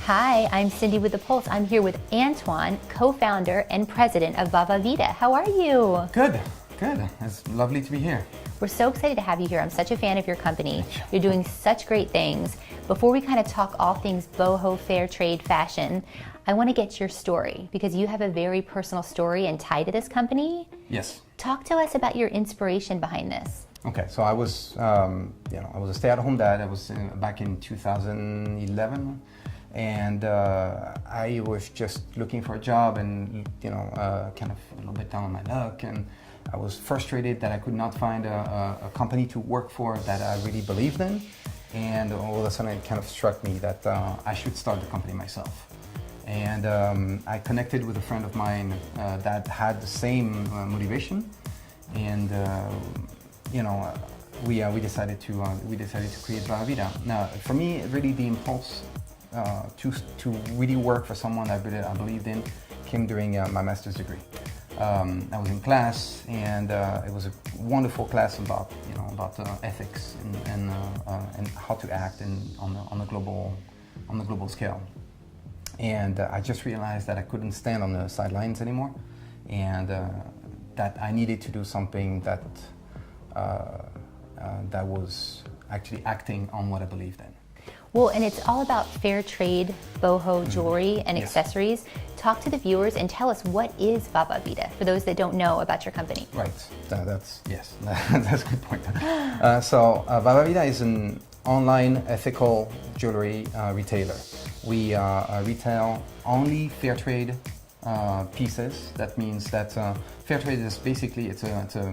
Hi, I'm Cindy with The Pulse. I'm here with Antoine, co-founder and president of Vavavida. How are you? Good. It's lovely to be here. We're so excited to have you here. I'm such a fan of your company. You're doing such great things. Before we kind of talk all things boho, fair trade, fashion, I want to get your story because you have a very personal story and tie to this company. Yes. Talk to us about your inspiration behind this. Okay, so I was a stay-at-home dad. I was back in 2011, and I was just looking for a job, and kind of a little bit down on my luck, and I was frustrated that I could not find a company to work for that I really believed in, and all of a sudden it kind of struck me that I should start the company myself. And I connected with a friend of mine that had the same motivation, and we decided to create Vavavida. Now, for me, really the impulse to really work for someone I believed in came during my master's degree. I was in class, and it was a wonderful class about ethics and how to act on a global scale. And I just realized that I couldn't stand on the sidelines anymore, and that I needed to do something that was actually acting on what I believed in. Well, and it's all about fair trade, boho jewelry and accessories. Talk to the viewers and tell us, what is Vavavida for those that don't know about your company? Right, that's a good point. So Vavavida is an online ethical jewelry retailer. We retail only fair trade pieces. That means that fair trade is basically it's a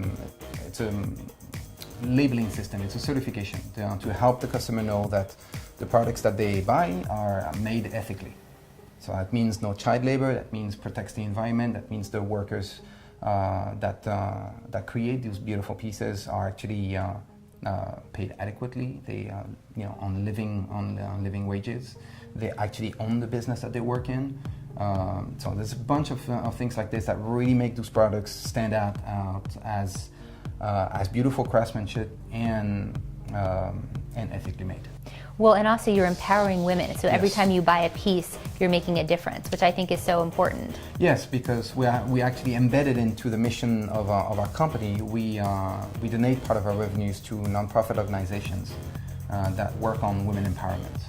labeling system. It's a certification to help the customer know that the products that they buy are made ethically. So that means no child labor. That means protects the environment. That means the workers that create these beautiful pieces are actually paid adequately. They on living wages. They actually own the business that they work in. So there's a bunch of things like this that really make those products stand out as beautiful craftsmanship and ethically made. Well, and also you're empowering women. So every time you buy a piece, you're making a difference, which I think is so important. Yes, because we actually embedded into the mission of our company. We donate part of our revenues to nonprofit organizations that work on women empowerment.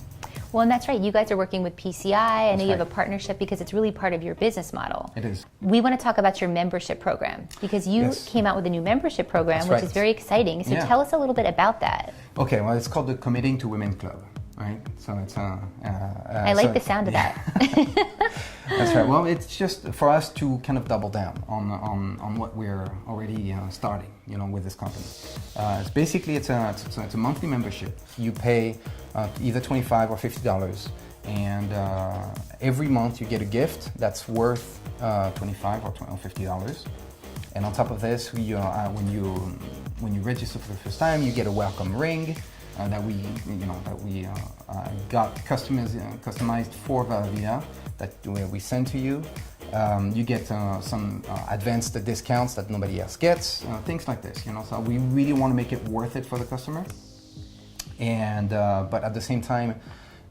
Well, and that's right. You guys are working with PCI. I know you have a partnership because it's really part of your business model. It is. We want to talk about your membership program because you came out with a new membership program, which is very exciting. So tell us a little bit about that. Okay, well, it's called the Committing to Women Club, right? So it's I like the sound of that. That's right. Well, it's just for us to kind of double down on what we're already starting, with this company. It's basically it's a monthly membership. You pay either $25 or $50, and every month you get a gift that's worth $25 or $50. And on top of this, when you register for the first time, you get a welcome ring that we got customized for Vavavida that we send to you. You get some advanced discounts that nobody else gets, things like this. So we really want to make it worth it for the customer. And but at the same time,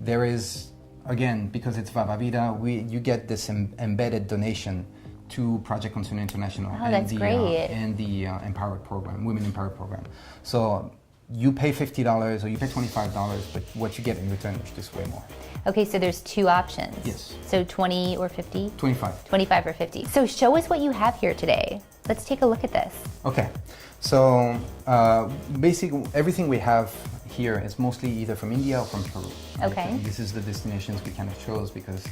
there is, again, because it's Vavavida, you get this embedded donation to Project Concern International and the Empowered Program, Women Empowered Program. So you pay $50 or you pay $25, but what you get in return is just way more. Okay, so there's two options. Yes. So 20 or 50? 25. 25 or 50. So show us what you have here today. Let's take a look at this. Okay, so basically everything we have here is mostly either from India or from Peru. Right? Okay. And this is the destinations we kind of chose because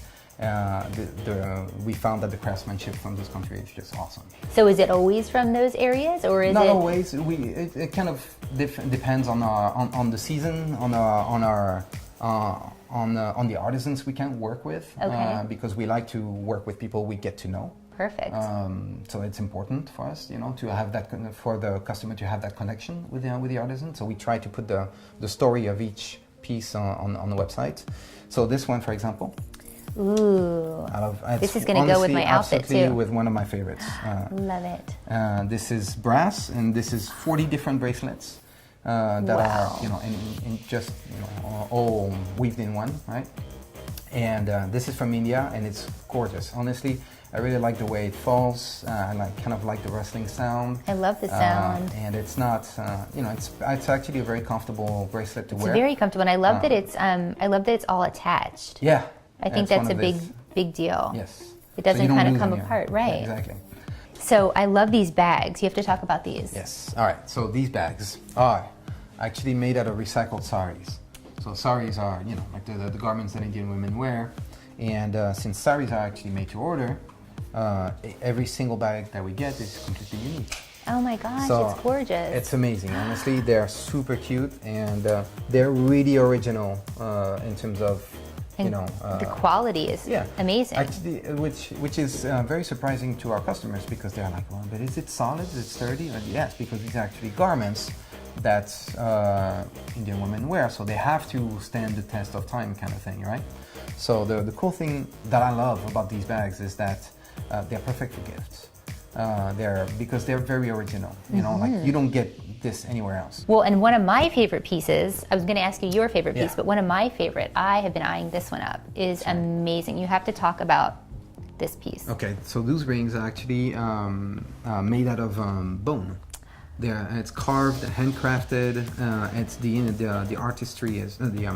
we found that the craftsmanship from this country is just awesome. So is it always from those areas, or is Not it? always. It kind of depends on on the season, on the artisans we can work with. Okay. Because we like to work with people we get to know. Perfect. So it's important for us, to have that, for the customer to have that connection with the artisan. So we try to put the story of each piece on the website. So this one, for example. Ooh, this is going to go with my outfit absolutely too. With one of my favorites. Love it. This is brass, and this is 40 different bracelets that are, in just, all weaved in one, right? And this is from India, and it's gorgeous. Honestly, I really like the way it falls. I kind of like the rustling sound. I love the sound. And it's not, it's actually a very comfortable bracelet to wear. It's very comfortable, and I love that it's all attached. Yeah. I think that's a big deal. Yes. It doesn't kind of come here. apart, right? Yeah, exactly. So I love these bags. You have to talk about these. Yes. All right. So these bags are actually made out of recycled saris. So saris are, like the garments that Indian women wear. And since saris are actually made to order, every single bag that we get is completely unique. Oh my gosh, So it's gorgeous. It's amazing. Honestly, they're super cute, and they're really original in terms of, the quality is amazing. Actually, which is very surprising to our customers, because they're like, well, but is it solid? Is it sturdy? But yes, because these are actually garments that Indian women wear, so they have to stand the test of time, kind of thing, right? So the cool thing that I love about these bags is that they're perfect for gifts. Because they're very original. Like you don't get this anywhere else. Well, and one of my favorite pieces, I was going to ask you your favorite piece, but one of my favorite, I have been eyeing this one up, is amazing. You have to talk about this piece. Okay, so those rings are actually made out of bone. It's carved, handcrafted. It's the artistry is the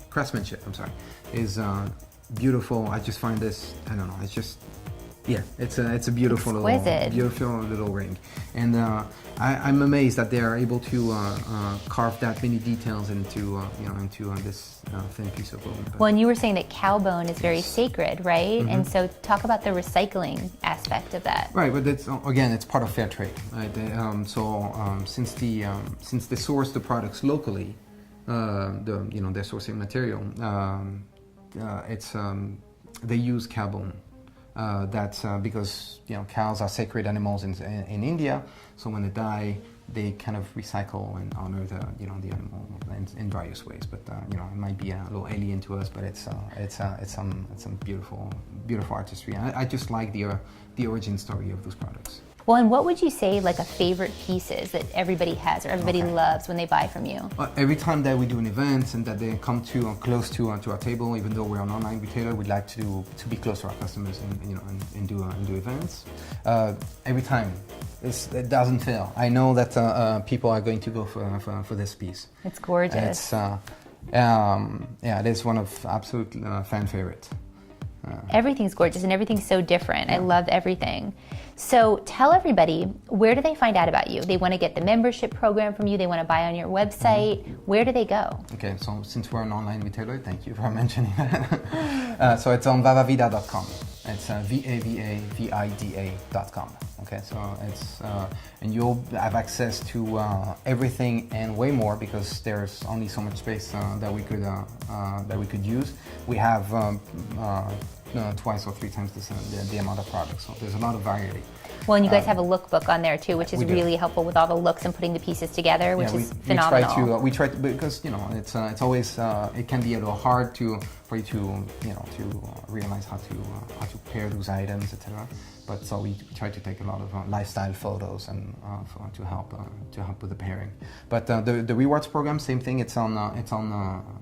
craftsmanship. I'm sorry, is beautiful. I just find this. I don't know. It's just. Yeah, it's a beautiful little ring, and I'm amazed that they are able to carve that many details into this thin piece of bone. Well, and you were saying that cow bone is very sacred, right? Mm-hmm. And so talk about the recycling aspect of that. Right, but that's again, it's part of fair trade, right? Since they source the products locally, their sourcing material, they use cow bone. That's because cows are sacred animals in India. So when they die, they kind of recycle and honor the animal in various ways. But it might be a little alien to us, but it's some beautiful artistry. I just like the origin story of those products. Well, and what would you say like a favorite piece is that everybody has or everybody loves when they buy from you? Every time that we do an event and that they come close to our table, even though we're an online retailer, we'd like to be close to our customers and do events. Every time, it doesn't fail. I know that people are going to go for this piece. It's gorgeous. It is one of absolute fan favorite. Everything's gorgeous and everything's so different. I love everything. So tell everybody, where do they find out about you? They want to get the membership program from you, they want to buy on your website. Where do they go? Okay, so since we're an online retailer, thank you for mentioning that. So it's on vavavida.com. It's vavavida.com. Okay, so it's and you'll have access to everything and way more, because there's only so much space that we could use. We have twice or three times the amount of products, so there's a lot of variety. Well, and you guys have a lookbook on there too, which is really helpful with all the looks and putting the pieces together, which is phenomenal. We try to because it's always it can be a little hard for you to realize how to pair those items, etc. But so we try to take a lot of lifestyle photos and to help with the pairing. But the rewards program, same thing. It's on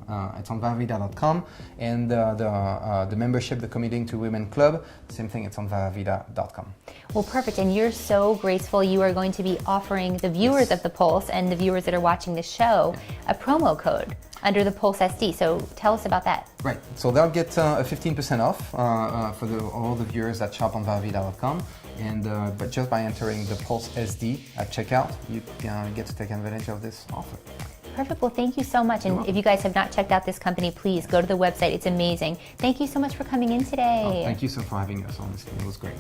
vavavida.com, and the membership, the Committing to Women Club, same thing. It's on vavavida.com. Well, perfect. And you're so graceful. You are going to be offering the viewers of the Pulse and the viewers that are watching the show a promo code under the Pulse SD. So tell us about that. Right. So they'll get a 15% off for all the viewers that shop on vavavida.com, and but just by entering the Pulse SD at checkout, you get to take advantage of this offer. Perfect. Well, thank you so much. And if you guys have not checked out this company, please go to the website. It's amazing. Thank you so much for coming in today. Thank you so much for having us. Honestly, it was great.